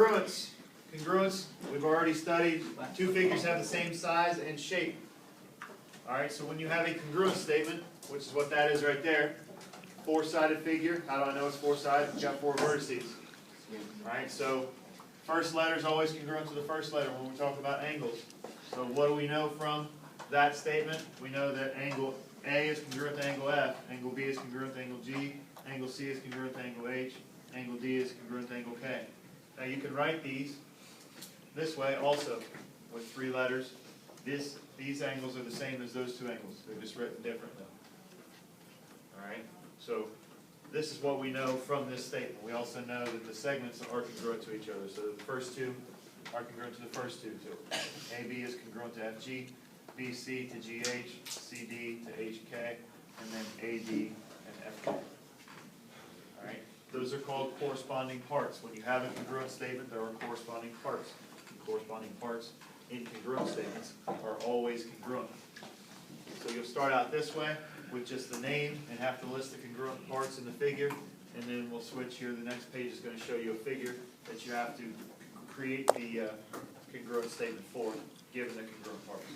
congruence. Congruence, we've already studied. Two figures have the same size and shape. Alright, so when you have a congruent statement, which is what that is right there, four-sided figure, how do I know it's four-sided? It's got four vertices. Alright, so first letter is always congruent to the first letter when we talk about angles. So what do we know from that statement? We know that angle A is congruent to angle F, angle B is congruent to angle G, angle C is congruent to angle H, angle D is congruent to angle K. Now you can write these this way also, with three letters. These angles are the same as those two angles. They're just written differently. Alright, so this is what we know from this statement. We also know that the segments are congruent to each other. So the first two are congruent to the first two. So AB is congruent to FG, BC to GH, CD to HK, and then AD and FK. Alright, those are called corresponding parts. When you have a congruent statement, there are corresponding parts. Corresponding parts in congruent statements are always congruent. So you'll start out this way with just the name and have to list the congruent parts in the figure, and then we'll switch here. The next page is going to show you a figure that you have to create the congruent statement for, given the congruent parts.